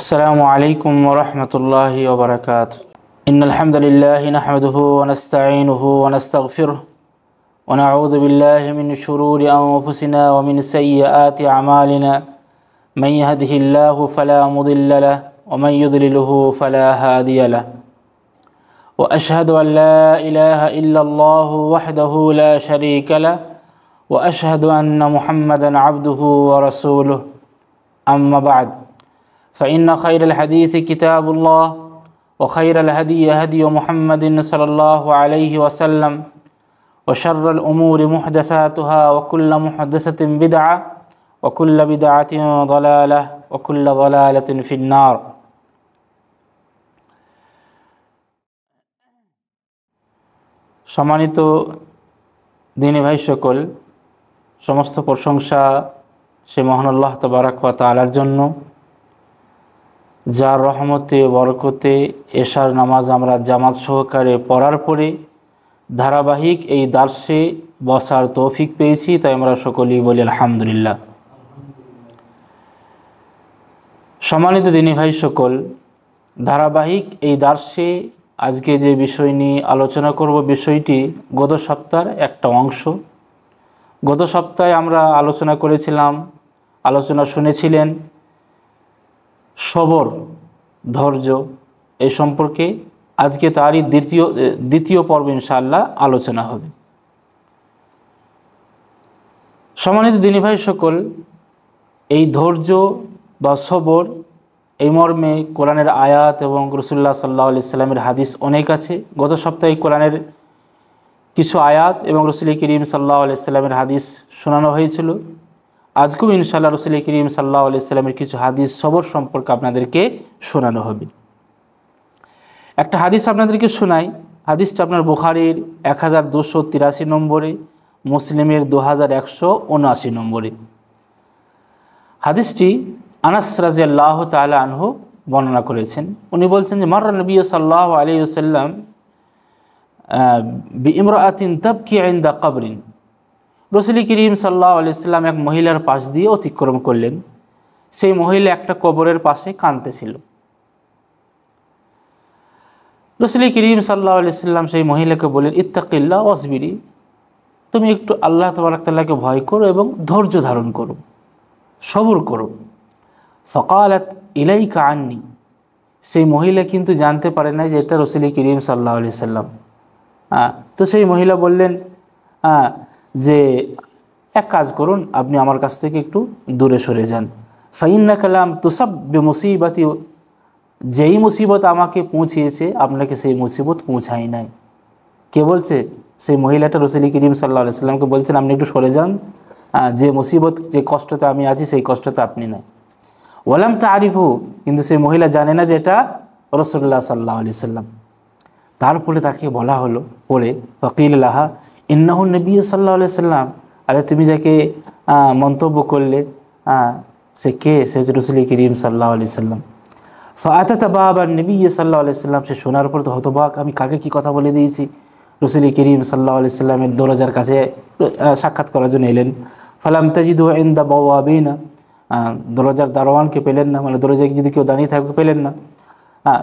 السلام عليكم ورحمة الله وبركاته. إن الحمد لله نحمده ونستعينه ونستغفره ونعوذ بالله من شرور أنفسنا ومن سيئات أعمالنا. من يهده الله فلا مضل له ومن يضلله فلا هادي له. وأشهد أن لا إله إلا الله وحده لا شريك له وأشهد أن محمدا عبده ورسوله. أما بعد، فإن خير الحديث كتاب الله وخير الهدي هدي محمد صلى الله عليه وسلم وشر الأمور محدثاتها وكل محدثة بدعة وكل بدعة ضلالة وكل ضلالة في النار. সম্মানিত দিনী ভাই সকল, সমস্ত প্রশংসা সে মহান আল্লাহ তাবারক ওয়া তাআলার জন্য, যার রহমতে বরকতে এশার নামাজ আমরা জামাত সহকারে পড়ার পরে ধারাবাহিক এই দার্সে বসার তৌফিক পেয়েছি, তাই আমরা সকলেই বলি আলহামদুলিল্লাহ। সম্মানিত দিনী ভাই সকল, ধারাবাহিক এই দার্সে আজকে যে বিষয় নিয়ে আলোচনা করব, বিষয়টি গত সপ্তাহের একটা অংশ। গত সপ্তাহে আমরা আলোচনা করেছিলাম, আলোচনা শুনেছিলেন সবর, ধৈর্য, এই সম্পর্কে আজকে তারই দ্বিতীয় পর্ব ইনশাআল্লাহ আলোচনা হবে। সম্মানিত দিনী ভাই সকল, এই ধৈর্য বা সবর, এই মর্মে কোরআনের আয়াত এবং রাসূলুল্লাহ সাল্লাল্লাহু আলাইহি সাল্লামের হাদিস অনেক আছে। গত সপ্তাহে কোরআনের কিছু আয়াত এবং রাসূল করিম সাল্লাল্লাহু আলাইহি সাল্লামের হাদিস শোনানো হয়েছিল। আজকেও ইনশাআল্লাহ রাসূল করিম সাল্লাল্লাহু আলাইহি সাল্লামের কিছু হাদিস সবর সম্পর্কে আপনাদেরকে শোনানো হবে। একটা হাদিস আপনাদেরকে শোনাই। হাদিসটা আপনার বুখারীর 1283 নম্বরে, মুসলিমের 2179 নম্বরে। হাদিসটি আনাস রাদিয়াল্লাহু তাআলা আনহু বর্ণনা করেছেন। উনি বলছেন যে মাররা নবী সাল্লাল্লাহু আলাইহি ওয়াসাল্লাম বিইমরাআতিন তাবকি ইনদা কবরিন। রাসূল করিম সাল্লাল্লাহু আলাইহি সাল্লাম এক মহিলার পাশ দিয়ে অতিক্রম করলেন। সেই মহিলা একটা কবরের পাশে কাঁদতেছিল। রাসূল করিম সাল্লাল্লাহু আলাইহি সাল্লাম সেই মহিলাকে বললেন, ইত্তাকিল্লাহ ওয়াসবিরি, তুমি একটু আল্লাহ তাবারক তাআলাকে ভয় করো এবং ধৈর্য ধারণ করো, সবর করো। ফাকালাত ইলাইকা আন্নি, সেই মহিলা কিন্তু জানতে পারে না যে এটা রাসূল করিম সাল্লাল্লাহু আলাইহি সাল্লাম। তো সেই মহিলা বললেন যে এক কাজ করুন, আপনি আমার কাছ থেকে একটু দূরে সরে যান। ফাইন্নাকা লাম তুসাব বিমুসিবাতি, যেই মুসিবত আমাকে পৌঁছিয়েছে আপনাকে সেই মুসিবত পৌঁছায় নাই। কে বলছে? সেই মহিলাটা রাসূল করিম সাল্লাল্লাহু আলাইহি সাল্লামকে বলছেন আপনি একটু সরে যান, যে মুসিবত, যে কষ্টতে আমি আছি সেই কষ্টতে আপনি নাই। ওয়ালাম তারিফু, কিন্তু সেই মহিলা জানে না যে এটা রাসূলুল্লাহ সাল্লাল্লাহু আলাইহি সাল্লাম। তারপরে তাকে বলা হলো, পরে ফাকিল লাহা ইন্নাহু নবী সাল্লাল্লাহু আলাইহি সাল্লাম, আরে তুমি যাকে মন্তব্য করলে সে কে? সে হচ্ছে রাসূল করিম সাল্লাল্লাহু আলাইহি সাল্লাম। ফাআতাত বাবা নবী সাল্লাল্লাহু আলাইহি সাল্লাম, সে শোনার পর তো হতবাক, আমি কাকে কি কথা বলে দিয়েছি। রাসূল করিম সাল্লাল্লাহু আলাইহি সাল্লামের দরজার কাছে সাক্ষাৎ করার জন্য এলেন। ফালাম তাজিদু ইনদা বাওয়াবিনা, দরজার দারোয়ানকে পেলেন না, মানে দরজায় যদি কেউ দাঁড়িয়ে থাকবে পেলেন না।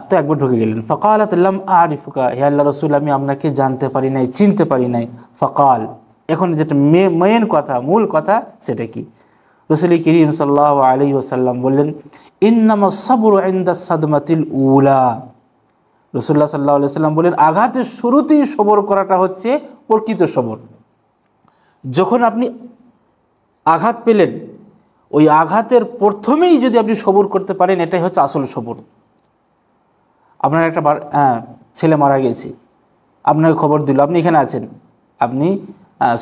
তো একবার ঢুকে গেলেন। ফাকালাত লাম আরিফুকা, হে আল্লাহর রাসূল, আমি আপনাকে জানতে পারি নাই, চিনতে পারি নাই। ফাকাল, এখন যেটা মেন কথা, মূল কথা, সেটা কি? রাসূল করিম সাল্লাল্লাহু আলাইহি ওয়াসাল্লাম বললেন, ইন্নামা সাবরু ইনদা সাদমাতিল উলা। রাসূলুল্লাহ সাল্লাল্লাহু আলাইহি ওয়াসাল্লাম বলেন, আঘাতের শুরুতেই সবর করাটা হচ্ছে প্রকৃত সবর। যখন আপনি আঘাত পেলেন, ওই আঘাতের প্রথমেই যদি আপনি সবর করতে পারেন, এটাই হচ্ছে আসল সবর। আপনার একটা ছেলে মারা গেছে, আপনাকে খবর দিল, আপনি এখানে আছেন, আপনি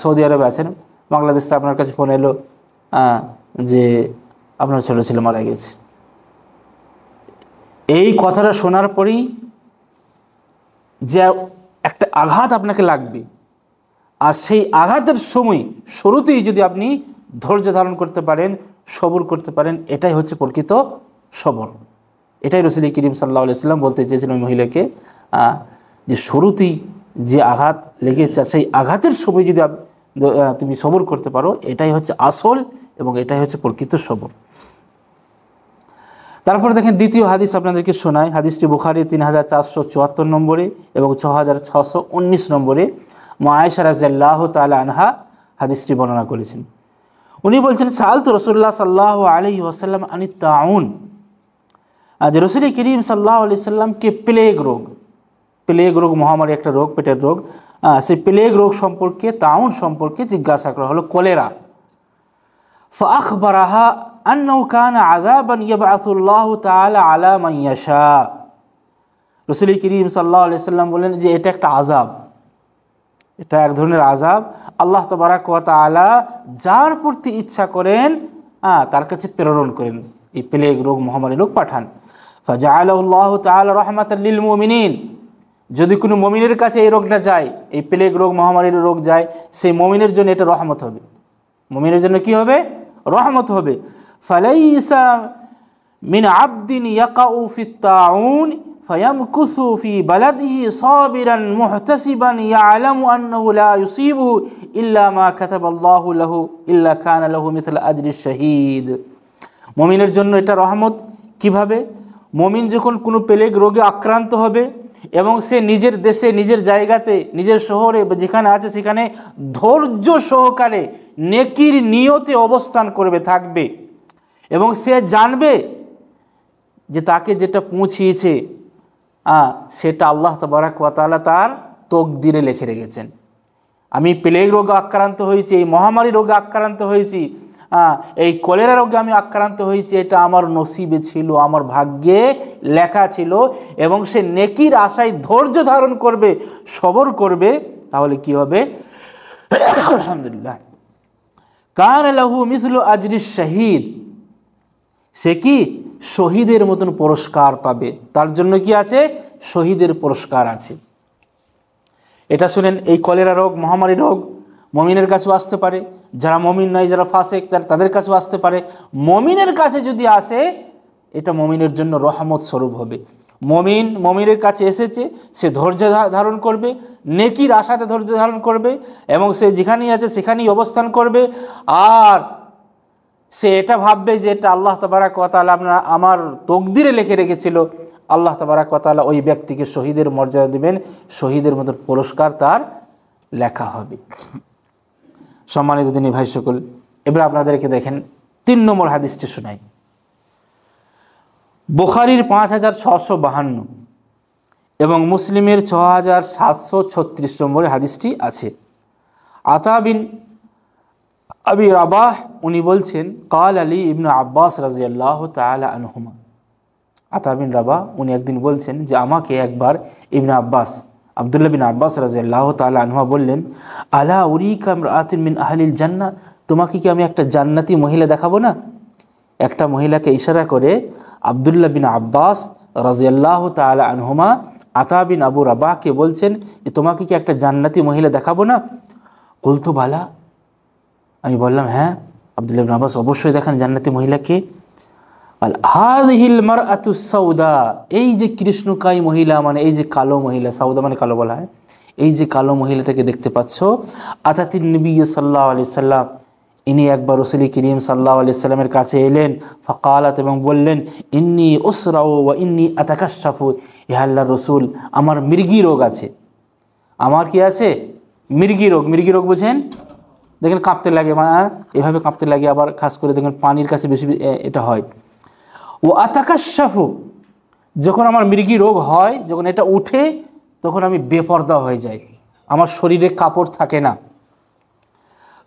সৌদি আরবে আছেন, বাংলাদেশ থেকে আপনার কাছে ফোন এলো যে আপনার ছোটো ছেলে মারা গেছে। এই কথাটা শোনার পরেই যে একটা আঘাত আপনাকে লাগবে, আর সেই আঘাতের সময় শুরুতেই যদি আপনি ধৈর্য ধারণ করতে পারেন, সবর করতে পারেন, এটাই হচ্ছে প্রকৃত সবর। এটাই রাসূল করিম সাল্লাল্লাহু আলাইহি সাল্লাম বলতে চেয়েছিলেন মহিলাকে, যে শুরুতেই যে আঘাত লেগেছে সেই আঘাতের সময় যদি তুমি সবর করতে পারো, এটাই হচ্ছে আসল এবং এটাই হচ্ছে প্রকৃত সবর। তারপরে দেখেন দ্বিতীয় হাদিস আপনাদেরকে শোনায়। হাদিসটি বুখারী 3474 নম্বরে এবং 6619 নম্বরে আয়েশা রাদিয়াল্লাহু তাআলা আনহা হাদিসটি বর্ণনা করেছেন। উনি বলছেন সাআলতু রাসূলুল্লাহ সাল্লাল্লাহু আলাইহি ওয়াসাল্লাম আনিত তাউন, আজ রাসূল করিম সাল্লাল্লাহু আলাইহি সাল্লামকে প্লেগ রোগ মহামারী একটা রোগ, পেটের রোগ, সেই প্লেগ রোগ সম্পর্কে, তাউন সম্পর্কে জিজ্ঞাসা করা হলো, কলেরা। ফাআখবারাহা আন্নাহু কানা আযাবান ইয়াবআসুল্লাহু তাআলা আলা মান ইয়াশা। রাসূল করিম সাল্লাল্লাহু আলাইহি সাল্লাম বলেন যে এটা একটা আযাব, এটা এক ধরনের আযাব আল্লাহ তাবারাক ওয়া তাআলা যার প্রতি ইচ্ছা করেন তার কাছে প্রেরণ করেন, এই প্লেগ রোগ মহামারী রোগ পাঠান। ফাজাআলাহু আল্লাহু তাআলা রাহমাতাল লিল মুমিনিন, যদি কোনো মুমিনের কাছে এই রোগটা যায়, এই প্লেগ রোগ মহামারীর রোগ যায়, সেই মুমিনের জন্য এটা রহমত হবে, মুমিনের জন্য কি হবে? রহমত হবে। ফালাইসা মিন আবদিন ইয়াকাউ ফিত তাউন ফায়ামকুসু ফি বালাদিহি সাবিরান মুহতাসিবান ইয়ালামু আন্নাহু লা ইউসিবু ইল্লা মা কাতাবাল্লাহু লাহু ইল্লা কানা লাহু মিথলা আজরিশ শাহীদ। মুমিনের জন্য এটা রহমত। কিভাবে? মুমিন যখন কোনো প্লেগ রোগে আক্রান্ত হবে এবং সে নিজের দেশে, নিজের জায়গাতে, নিজের শহরে যেখানে আছে সেখানে ধৈর্য সহকারে নেকির নিয়তে অবস্থান করবে, থাকবে, এবং সে জানবে যে তাকে যেটা পৌঁছিয়েছে সেটা আল্লাহ তাবারাক ওয়া তাআলা তার তকদিরে লিখে রেখেছেন। আমি প্লেগ রোগে আক্রান্ত হয়েছি, এই মহামারী রোগে আক্রান্ত হয়েছি, এই কলেরা রোগে আমি আক্রান্ত হয়েছি, এটা আমার নসিবে ছিল, আমার ভাগ্যে লেখা ছিল, এবং সে নেকির আশায় ধৈর্য ধারণ করবে, সবর করবে, তাহলে কি হবে? আলহামদুলিল্লাহ, কানা লাহু মিসলু আজরিশ শাহীদ, সে কি শহীদের মতন পুরস্কার পাবে, তার জন্য কি আছে? শহীদের পুরস্কার আছে। এটা শুনেন, এই কলেরা রোগ মহামারী রোগ মুমিনের কাছেও আসতে পারে, যারা মুমিন নয়, যারা ফাসিক, তাদের কাছেও আসতে পারে। মুমিনের কাছে যদি আসে, এটা মুমিনের জন্য রহমত স্বরূপ হবে। মুমিনের কাছে এসেছে, সে ধৈর্য ধারণ করবে, নেকির আশাতে ধৈর্য ধারণ করবে, এবং সে যেখানেই আছে সেখানেই অবস্থান করবে, আর সে এটা ভাববে যে এটা আল্লাহ তাবারাক ওয়া তাআলা আমার তকদিরে লিখে রেখেছিল। আল্লাহ তাবারাক ওয়া তাআলা ওই ব্যক্তিকে শহীদের মর্যাদা দিবেন, শহীদের মতো পুরস্কার তার লেখা হবে। সম্মানিত দিনী ভাই সকল, এবার আপনাদেরকে দেখেন 3 নম্বর হাদিসটি শোনাই। বুখারীর 5652 এবং মুসলিমের 6736 নম্বরে হাদিসটি আছে। আতা বিন আবি রাবাহ উনি বলছেন, কাল আলী ইবনে আব্বাস রাদিয়াল্লাহু তাআলা আনহুমা। আতা বিন রাবাহ উনি একদিন বলছেন যে আমাকে একবার ইবনে আব্বাস, আব্দুল্লাহ বিন আব্বাস রাদিয়াল্লাহু তাআলা আনহুমা বললেন, আলা উরিকা ইমরাআতিন মিন আহলিল জান্নাহ, তোমাকে কি আমি একটা জান্নাতি মহিলা দেখাবো না? একটা মহিলাকে ইশারা করে আব্দুল্লাহ বিন আব্বাস রাদিয়াল্লাহু তাআলা আনহুমা আতা বিন আবু রাবাহকে বলছেন যে তোমাকে কি একটা জান্নাতি মহিলা দেখাবো না? কুলতু বালা, আমি বললাম হ্যাঁ। আব্দুল্লাহ বিন আব্বাস, অবশ্যই দেখান জান্নাতি মহিলাকে। হাযিহিল মারআতুস সাউদা, এই যে কৃষ্ণকায় মহিলা, মানে এই যে কালো মহিলা, সাউদা মানে কালো বলা হয়, এই যে কালো মহিলাটাকে দেখতে পাচ্ছ, আতাতিন নবী সাল্লাল্লাহু আলাইহি সাল্লাম, ইনি একবার রাসূল করিম সাল্লাল্লাহু আলাইহি সাল্লামের কাছে এলেন। ফাকালাত, এবং বললেন, ইন্নী উসরাউ ওয়া ইন্নী আতাকাশাফু, হে আল্লাহর রাসূল, আমার মৃগী রোগ আছে। আমার কি আছে? মৃগী রোগ। মৃগী রোগ বুঝেন? দেখেন কাঁপতে লাগে, এভাবে কাঁপতে লাগে, আবার খাস করে দেখেন পানির কাছে বেশি এটা হয়। ও আতাকাশাফু, যখন আমার মৃগী রোগ হয়, যখন এটা উঠে, তখন আমি বেপরদা হয়ে যাই, আমার শরীরে কাপড় থাকে না।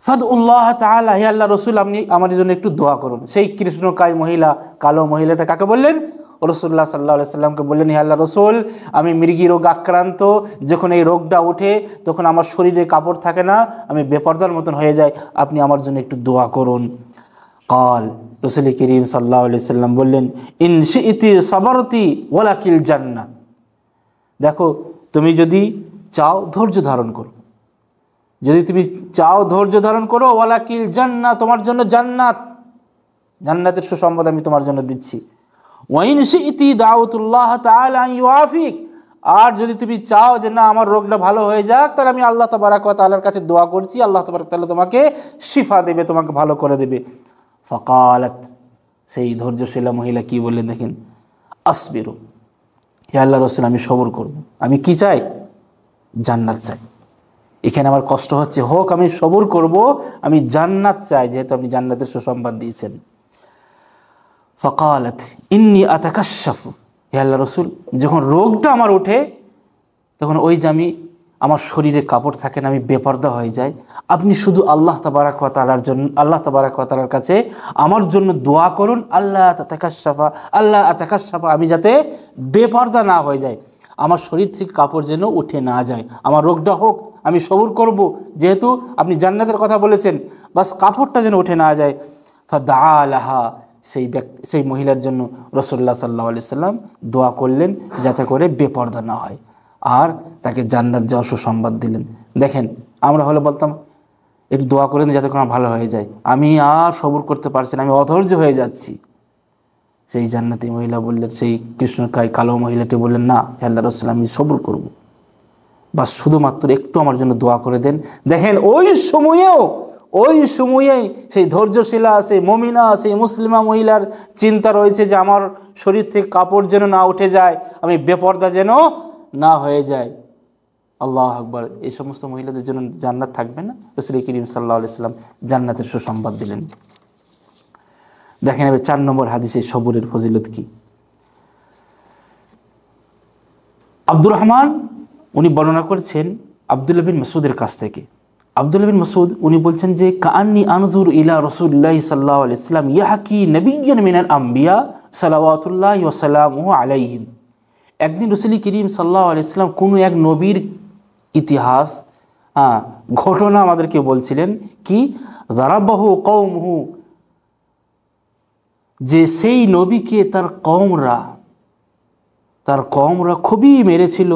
ফাদউল্লাহ তাআলা, হে আল্লাহ রাসূল, আপনি আমার জন্য একটু দোয়া করুন। সেই কৃষ্ণকায় মহিলা, কালো মহিলাটা কাকে বললেন? রাসূলুল্লাহ সাল্লাল্লাহু আলাইহি সাল্লামকে বললেন, হে আল্লাহ রাসূল, আমি মৃগী রোগ আক্রান্ত, যখন এই রোগটা ওঠে তখন আমার শরীরে কাপড় থাকে না, আমি বেপরদার মতন হয়ে যাই, আপনি আমার জন্য একটু দোয়া করুন। কাল, রাসূল করিম সাল্লাল্লাহু আলাইহি সাল্লাম বললেন, ইন শি'তি সাবারতি ওয়ালাকিল জান্নাহ, দেখো তুমি যদি চাও ধৈর্য ধারণ করো, যদি তুমি চাও ধৈর্য ধারণ করো, ওয়ালাকিল জান্নাহ, তোমার জন্য জান্নাত, জান্নাতের সুসংবাদ আমি তোমার জন্য দিচ্ছি। ওয়াইন শি'তি দাউতুল্লাহ তাআলা আন ইউআফিক, আর যদি তুমি চাও যে না আমার রোগটা ভালো হয়ে যাক, তাহলে আমি আল্লাহ তাবারাক ওয়া তাআলার কাছে দোয়া করছি, আল্লাহ তাবারাক ওয়া তাআলা তোমাকে শিফা দেবে, তোমাকে ভালো করে দেবে। ফাকালাত, সেই ধৈর্যশীলা মহিলা কি বললেন দেখেন, আসবিরু, হে আল্লাহ রসুল আমি সবর করব। আমি কি চাই? জান্নাত চাই। এখানে আমার কষ্ট হচ্ছে, হোক, আমি সবর করব, আমি জান্নাত চাই, যেহেতু আপনি জান্নাতের সুসংবাদ দিয়েছেন। ফাকালাত ইন্নী আতাকাশাফু, হে আল্লাহ রসুল, যখন রোগটা আমার ওঠে তখন ওই যে আমার শরীরে কাপড় থাকে না, আমি বেপর্দা হয়ে যাই। আপনি শুধু আল্লাহ তাবারাক ওয়া তাআলার জন্য, আল্লাহ তাবারাক ওয়া তাআলার কাছে আমার জন্য দোয়া করুন, আল্লাহ আতাকাশাফা, আল্লাহ আতাকাশাফা, আমি যাতে বেপর্দা না হয়ে যায়, আমার শরীর থেকে কাপড় যেন উঠে না যায়, আমার রোগটা হোক, আমি সবর করব, যেহেতু আপনি জান্নাতের কথা বলেছেন, বাস কাপড়টা যেন উঠে না যায়। ফাদআ লাহা, সেই মহিলার জন্য রাসূলুল্লাহ সাল্লাল্লাহু আলাইহি সাল্লাম দোয়া করলেন যাতে করে বেপর্দা না হয়, আর তাকে জান্নাত যাওয়ার সুসংবাদ দিলেন। দেখেন, আমরা হলে বলতাম একটু দোয়া করে যাতে করে ভালো হয়ে যায়, আমি আর সবর করতে পারছি না, আমি অধৈর্য হয়ে যাচ্ছি। সেই জান্নাতি মহিলা বললেন, সেই কৃষ্ণকায় কালো মহিলাটি বললেন, না হে আল্লাহর রাসূল, আমি সবর করব, বাস শুধুমাত্র একটু আমার জন্য দোয়া করে দেন। দেখেন ওই সময়েই সেই ধৈর্যশীলা, সেই মমিনা, সেই মুসলিমা মহিলার চিন্তা রয়েছে যে আমার শরীর থেকে কাপড় যেন না উঠে যায়, আমি বেপর্দা যেন না হয়ে যায়। আল্লাহু আকবার। এই সমস্ত মহিলাদের জন্য জান্নাত থাকবে না? রাসূল করিম সাল্লাল্লাহু আলাইহি সাল্লাম জান্নাতের সুসংবাদ দিলেন। দেখেন এবার 4 নম্বর হাদিসে সবরের ফজিলত কি। আব্দুর রহমান উনি বর্ণনা করেছেন আব্দুল্লাহ বিন মাসউদের কাছ থেকে। আব্দুল্লাহ বিন মাসউদ উনি বলছেন যে কাআন্নী আনজুর ইলা রাসূলিল্লাহি সাল্লাল্লাহু আলাইহি সাল্লাম ইয়াহকি নাবিয়্যান মিনাল আম্বিয়া সালাওয়াতুল্লাহি ওয়া সালামুহু আলাইহিম। একদিন রাসূল করিম সাল্লাল্লাহু আলাইহি সাল্লাম কোনো এক নবীর ইতিহাস ঘটনা আমাদেরকে বলছিলেন কি, যারাবাহু কওমুহু, যে সেই নবীকে তার কওমরা খুবই মেরেছিল,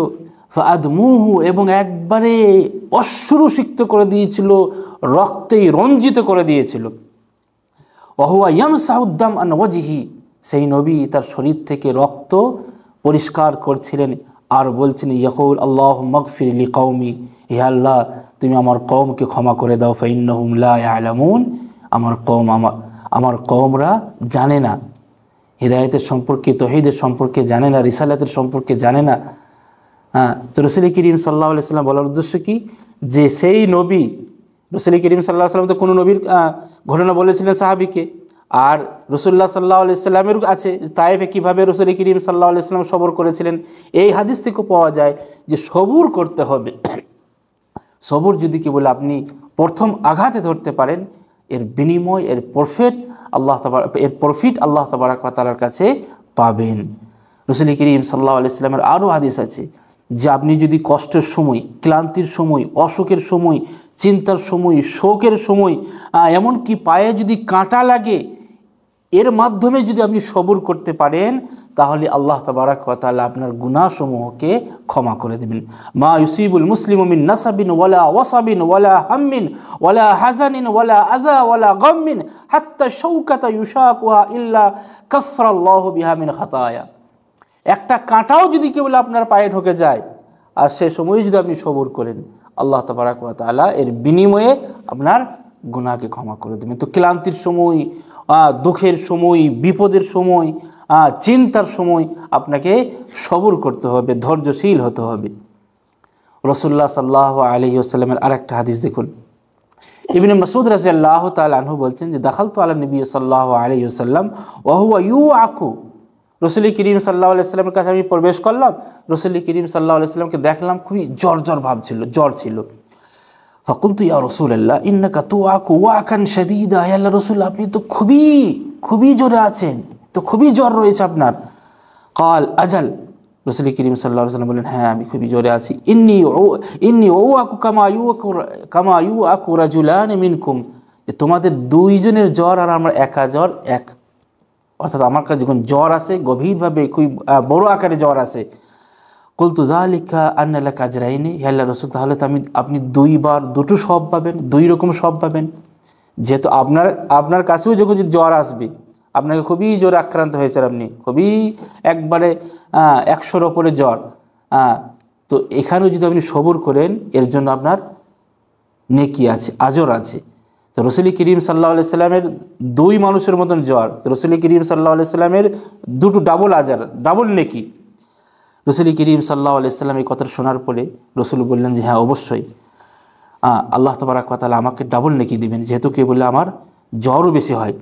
ফাআদমুহু, এবং একবারে অশ্রুসিক্ত করে দিয়েছিল, রক্তেই রঞ্জিত করে দিয়েছিল। ওয়াহুয়া ইয়ামসাহুদ্দাম আন ওয়াজহি, সেই নবী তার শরীর থেকে রক্ত পরিষ্কার করছিলেন আর বলছেন, ইয়াকুল আল্লাহুম্মা গফির লিকওমি, হে আল্লাহ তুমি আমার কওমকে ক্ষমা করে দাও, ফাইন্নাহুম লা ইয়ালামুন, আমার কওমরা জানে না, হিদায়াতের সম্পর্কে, তৌহিদের সম্পর্কে জানে না, রিসালাতের সম্পর্কে জানে না। তো রাসূল করিম সাল্লাল্লাহু আলাইহি সাল্লাম বলার উদ্দেশ্য কি, যে সেই নবী, রাসূল করিম সাল্লাল্লাহু আলাইহি সাল্লাম তো কোনো নবীর ঘটনা বলেছিলেন সাহাবীকে, আর রাসূলুল্লাহ সাল্লাল্লাহু আলাইহি সাল্লামের আছে তায়েফে কীভাবে রাসূল করিম সাল্লাল্লাহু আলাইহি সাল্লাম সবর করেছিলেন। এই হাদিস থেকে পাওয়া যায় যে সবর করতে হবে। সবর যদি কি বলে আপনি প্রথম আঘাতে ধরতে পারেন, এর বিনিময়, এর প্রফিট আল্লাহ তাবারাক ওয়া তাআলার কাছে পাবেন। রাসূল করিম সাল্লাল্লাহু আলাইহি সাল্লামের আরও হাদিস আছে যে আপনি যদি কষ্টের সময়, ক্লান্তির সময়, অসুখের সময়, চিন্তার সময়, শোকের সময়, এমনকি পায়ে যদি কাঁটা লাগে, এর মাধ্যমে যদি আপনি সবর করতে পারেন, তাহলে আল্লাহ তাবারাক ওয়া তাআলা আপনার গুনাহসমূহকে ক্ষমা করে দেবেন। মা ইউসিবুল মুসলিমু মিন নাসাবিন ওয়ালা ওয়াসাবিন ওয়ালা হাম্মিন ওয়ালা হাজানিন ওয়ালা আযা ওয়ালা গাম্মিন হাত্তা শাওকাতা ইউশাকুহা ইল্লা কাফফারাল্লাহু বিহা মিন খাতায়া। একটা কাঁটাও যদি কেবল আপনার পায়ে ঢুকে যায়, আর সে সময় যদি আপনি সবর করেন, আল্লাহ তাবারাক ওয়া তাআলা এর বিনিময়ে আপনার গুনাহকে ক্ষমা করে দেবেন। তো ক্লান্তির সময়, দুঃখের সময়, বিপদের সময়, চিন্তার সময় আপনাকে সবর করতে হবে, ধৈর্যশীল হতে হবে। রাসূলুল্লাহ সাল্লাল্লাহু আলাইহি ওয়াসাল্লামের আরেকটা হাদিস দেখুন। ইবনে মাসউদ রাদিয়াল্লাহু তাআলা আনহু বলছেন যে দাখালতু আলা নবী সাল্লাল্লাহু আলাইহি ওয়াসাল্লাম ওয়া হুয়া ইউআকু, রাসূল করিম সাল্লাল্লাহু আলাইহি ওয়াসাল্লামের কাছে আমি প্রবেশ করলাম, রাসূল করিম সাল্লাল্লাহু আলাইহি ওয়াসাল্লামকে দেখলাম খুবই জ্বর ভাব ছিল, জ্বর ছিল। ফাকুলতু ইয়া রাসূলুল্লাহ ইন্নাকা তুআকু ওয়াকান শাদীদা, হে আল্লাহর রাসূল আপনি তো খুবই জ্বরে আছেন, তো খুবই জ্বর রয়েছে আপনার। ক্বাল আজাল, রাসূল করিম সাল্লাল্লাহু আলাইহি ওয়াসাল্লাম বললেন, হ্যাঁ আমি খুবই জ্বরে আছি। ইন্নী উআকু কামা ইউআকু রাজুলান মিনকুম, তোমাদের দুইজনের জ্বর আর আমার একা জ্বর এক, অর্থাৎ আমার কাছে যখন জ্বর আসে গভীরভাবে, খুব বড় আকারে জ্বর আসে। কুলতু যালিকা আন্না লাকা আজরাইনি, হে আল্লাহর রাসূল তাহলে তো আপনি দুইবার দুটো সব পাবেন, দুই রকম সব পাবেন। যেহেতু আপনার কাছেও যখন যদি জ্বর আসবে, আপনাকে খুবই জ্বরে আক্রান্ত হয়েছেন, আপনি খুবই একবারে 100-র ওপরে জ্বর, তো এখানেও যদি আপনি সবর করেন, এর জন্য আপনার নেকি আছে, আজর আছে। তো রসুল করিম সাল্লাল্লাহু আলাইহি সাল্লামের দুই মানুষের মতন জ্বর, তো রসুল করিম সাল্লাল্লাহু আলাইহি সাল্লামের দুটো ডাবল আজার, ডাবল নেকি। রসুল করিম সাল্লাল্লাহু আলাইহি সাল্লাম এই কথা শোনার পরে রসুল বললেন যে হ্যাঁ অবশ্যই আল্লাহ তাবারক ওয়া তাআলা আমাকে ডাবল নেকি দিবেন, যেহেতু কে বললে আমার জ্বরও বেশি হয়।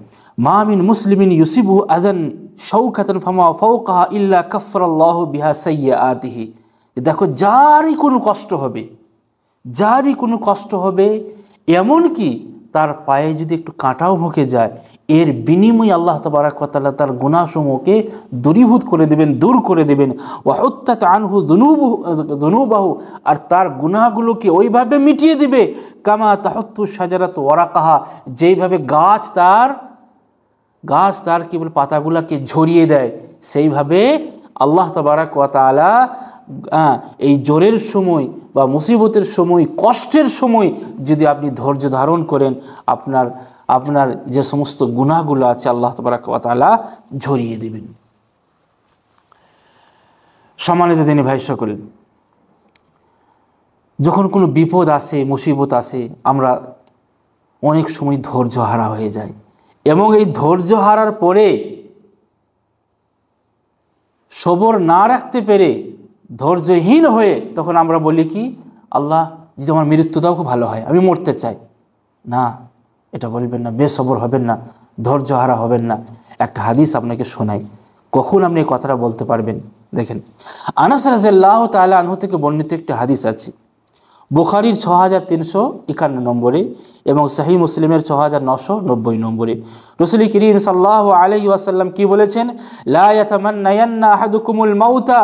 মা মিন মুসলিমিন ইউসিবু আযান শাওকাতান ফামা ফাওকাহা ইল্লা কাফফারাল্লাহু বিহা সাইয়্যাতিহি। দেখো যারই কোনো কষ্ট হবে, যারই কোনো কষ্ট হবে, এমনকি তার পায়ে যদি একটু কাঁটাও ঢুকে যায়, এর বিনিময়ে আল্লাহ তাবারক ওয়া তাআলা তার গুনাহসমূহকে দূরীভূত করে দেবেন, দূর করে দেবেন। ওয়া হুত্তাত আনহু যুনুবাহু, আর তার গুনাহগুলোকে ওইভাবে মিটিয়ে দিবে কামা তাহুত্তু শাজারাতু ওয়ারাকাহা, যেইভাবে গাছ তার কেবল পাতাগুলোকে ঝরিয়ে দেয়, সেইভাবে আল্লাহ তাবারক ওয়া তাআলা এই জ্বরের সময় বা মুসিবতের সময়, কষ্টের সময় যদি আপনি ধৈর্য ধারণ করেন, আপনার যে সমস্ত গুনাহগুলো আছে আল্লাহ তাবারক ওয়া তাআলা ঝরিয়ে দেবেন। সম্মানিত দিনী ভাই সকল, যখন কোনো বিপদ আসে, মুসিবত আসে, আমরা অনেক সময় ধৈর্য হারা হয়ে যায়, এবং এই ধৈর্য হারার পরে সবর না রাখতে পেরে ধৈর্যহীন হয়ে তখন আমরা বলি কি, আল্লাহ যদি আমার মৃত্যু দাও খুব ভালো হয়, আমি মরতে চাই। না, এটা বলবেন না, বেসবর হবেন না, ধৈর্য হারা হবেন না। একটা হাদিস আপনাকে শোনাই, কখন আপনি এই কথাটা বলতে পারবেন। দেখেন, আনাস রাদিয়াল্লাহু তাআলা আনহু থেকে বর্ণিত একটি হাদিস আছে, বুখারীর 6351 নম্বরে এবং সহিহ মুসলিমের 6990 নম্বরে। রাসূল করিম সাল্লাল্লাহু আলাইহি ওয়াসাল্লাম কি বলেছেন, লা ইয়াতামান্নায়ান্না আহাদুকুমুল মাউতা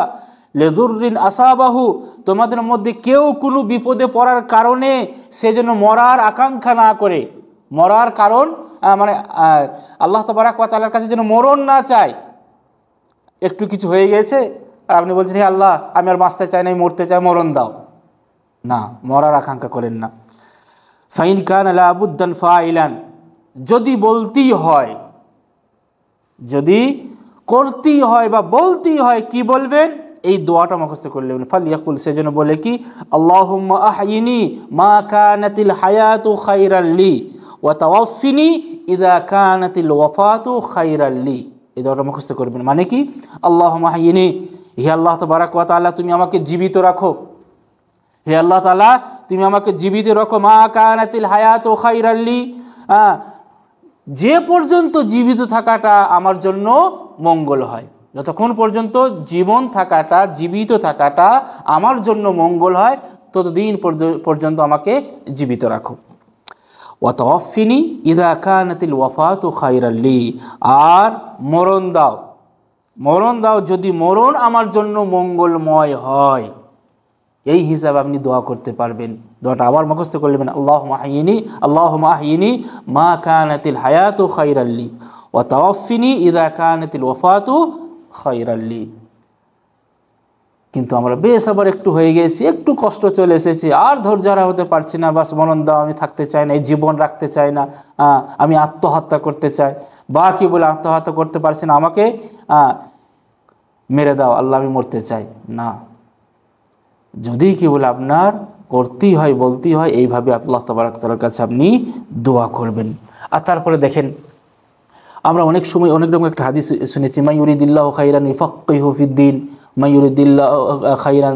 লিযুররিন আসাবাহু, তোমাদের মধ্যে কেউ কোনো বিপদে পড়ার কারণে সে যেন মরার আকাঙ্ক্ষা না করে, মরার কারণ মানে আল্লাহ তাবারক ওয়া তাআলার কাছে যেন মরণ না চায়। একটু কিছু হয়ে গেছে আর আপনি বলছেন হে আল্লাহ আমি আর বাঁচতে চাই না, মরতে চাই, মরণ দাও। না, মরার আকাঙ্ক্ষা করেন না। ফাইন কানা লা বুদ্দান ফাইলান, যদি বলতেই হয়, যদি করতেই হয় বা বলতেই হয়, কি বলবেন? এই দোয়াটা মুখস্থ করে নেবেন। ফালিয়াকুল, সেজন্য বলে কি, আল্লাহুম্মা আহয়িনি মা কানাতিল হায়াতু খায়রাল লি ওয়া তাওয়াফফিনি ইযা কানাতিল ওয়াফাতু খায়রাল লি। এই দোয়াটা মুখস্থ করবেন। মানে কি, আল্লাহুম্মা আহয়িনি, হে আল্লাহ তাবারক ওয়া তাআলা তুমি আমাকে জীবিত রাখো, হে আল্লাহ তাআলা তুমি আমাকে জীবিত রাখো, মা কানাতিল হায়াতু খায়রাল লি, যে পর্যন্ত জীবিত থাকাটা আমার জন্য মঙ্গল হয়, যতক্ষণ পর্যন্ত জীবন থাকাটা, জীবিত থাকাটা আমার জন্য মঙ্গল হয়, ততদিন পর্যন্ত আমাকে জীবিত রাখো। ওয়া তাওয়াফফিনি ইযা কানাতিল ওয়াফাতু খায়রাল লি, আর মরণ দাও, মরণ দাও যদি মরণ আমার জন্য মঙ্গলময় হয়। এই হিসাবে আপনি দোয়া করতে পারবেন। দোয়াটা আবার মুখস্থ করে নেবেন, আল্লাহুম্মা আহয়িনি মা কানাতিল হায়াতু খায়রাল লি ওয়া তাওয়াফফিনি ইযা কানাতিল ওয়াফাতু খায়রাল লি। কিন্তু আমরা বেশ আবার একটু হয়ে গেছি, একটু কষ্ট চলে এসেছে, আর ধৈর্য হারা হতে পারছি না, বাস মরণ দাও, আমি থাকতে চাই না, এই জীবন রাখতে চাই না, আমি আত্মহত্যা করতে চাই, বা কি বলে আত্মহত্যা করতে পারছি না, আমাকে মেরে দাও আল্লাহ, আমি মরতে চাই না। যদি কি বলে আপনার করতেই হয়, বলতেই হয়, এইভাবে আল্লাহ তাবারক ওয়া তাআলার কাছে আপনি দোয়া করবেন। আর তারপরে দেখেন, আমরা অনেক সময় অনেক রকম একটা হাদিস শুনেছি, মা ইউরিদিল্লাহু খায়রান ইউফাক্কিহু ফিদ্দিন, মা ইউরিদিল্লাহু খায়রান,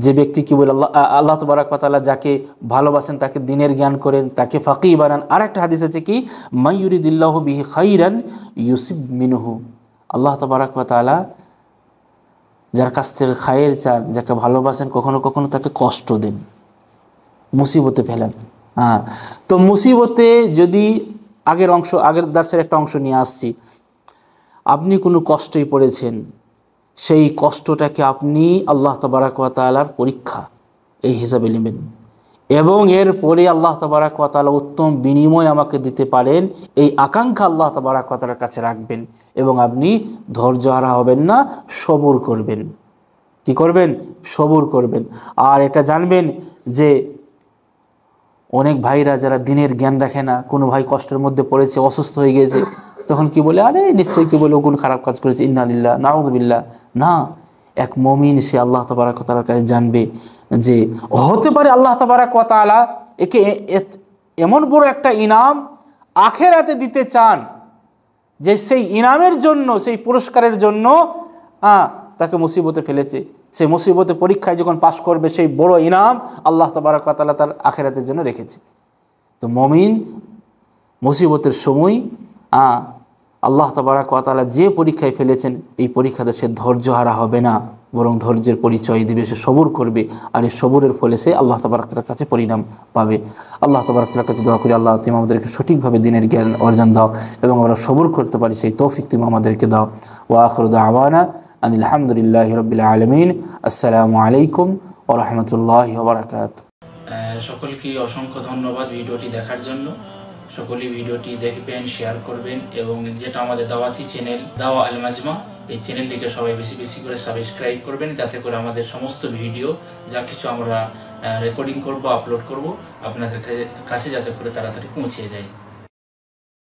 যে ব্যক্তি কি বলে আল্লাহ তাবারক ওয়া তাআলা যাকে ভালোবাসেন তাকে দ্বীনের জ্ঞান করেন, তাকে ফাকিহ বানান। আর একটা হাদিস আছে কি, মা ইউরিদিল্লাহু বিহি খায়রান ইউসিব মিনহু, আল্লাহ তাবারক ওয়া তাআলা যার কাছ থেকে খায়ের চান, যাকে ভালোবাসেন, কখনো কখনো তাকে কষ্ট দেন, মুসিবতে ফেলেন। তো মুসিবতে যদি আগের দার্সের একটা অংশ নিয়ে আসছি, আপনি কোনো কষ্টই পড়েছেন, সেই কষ্টটাকে আপনি আল্লাহ তাবারক ওয়া তাআলার পরীক্ষা এই হিসাবে নেবেন, এবং এরপরে আল্লাহ তাবারক ওয়া তাআলা উত্তম বিনিময় আমাকে দিতে পারেন, এই আকাঙ্ক্ষা আল্লাহ তাবারক ওয়া তাআলার কাছে রাখবেন, এবং আপনি ধৈর্য হারা হবেন না, সবর করবেন। কি করবেন? সবর করবেন। আর এটা জানবেন যে অনেক ভাইরা যারা দ্বীনের জ্ঞান রাখে না, কোনো ভাই কষ্টের মধ্যে পড়েছে, অসুস্থ হয়ে গেছে, তখন কি বলে, আরে নিশ্চয়ই কি বলে ও কোনো খারাপ কাজ করেছে, ইন্না লিল্লাহ নাউযু বিল্লাহ। না, এক মুমিন সে আল্লাহ তাবারক ওয়া তাআলার কাছে জানবে যে হতে পারে আল্লাহ তাবারক ওয়া তাআলা একে এমন বড় একটা ইনাম আখেরাতে দিতে চান যে সেই ইনামের জন্য, সেই পুরস্কারের জন্য তাকে মুসিবতে ফেলেছে। সেই মুসিবতে পরীক্ষায় যখন পাশ করবে, সেই বড় ইনাম আল্লাহ তাবারক ওয়া তাআলা তার আখেরাতের জন্য রেখেছে। তো মুমিন মুসিবতের সময় আল্লাহ তাবারক ওয়া তাআলা যে পরীক্ষায় ফেলেছেন, এই পরীক্ষাতে সে ধৈর্যহারা হবে না, বরং ধৈর্যের পরিচয় দিবে, সে সবুর করবে। আর এই সবুরের ফলে সে আল্লাহ তাবারক ওয়া তাআলার কাছে পরিণাম পাবে। আল্লাহ তাবারক ওয়া তাআলার কাছে দোয়া করি, আল্লাহ তুমি আমাদেরকে সঠিকভাবে দিনের জ্ঞান অর্জন দাও এবং আমরা সবুর করতে পারি, সেই তৌফিক তুমি আমাদেরকে দাও। ওয়া আখিরু দাওয়ানা আনিল হামদুলিল্লাহি রাব্বিল আলামিন। আসসালামু আলাইকুম ওয়া রাহমাতুল্লাহি ওয়া বারাকাতুহু। সকলকে অসংখ্য ধন্যবাদ ভিডিওটি দেখার জন্য। সকলেই ভিডিওটি দেখবেন, শেয়ার করবেন এবং যেটা আমাদের দাওয়াতি চ্যানেল দাওয়া আল মাজমা, এই চ্যানেলটিকে সবাই বেশি বেশি করে সাবস্ক্রাইব করবেন, যাতে করে আমাদের সমস্ত ভিডিও যা কিছু আমরা রেকর্ডিং করব, আপলোড করব, আপনাদের কাছে যাতে করে তাড়াতাড়ি পৌঁছে যায়।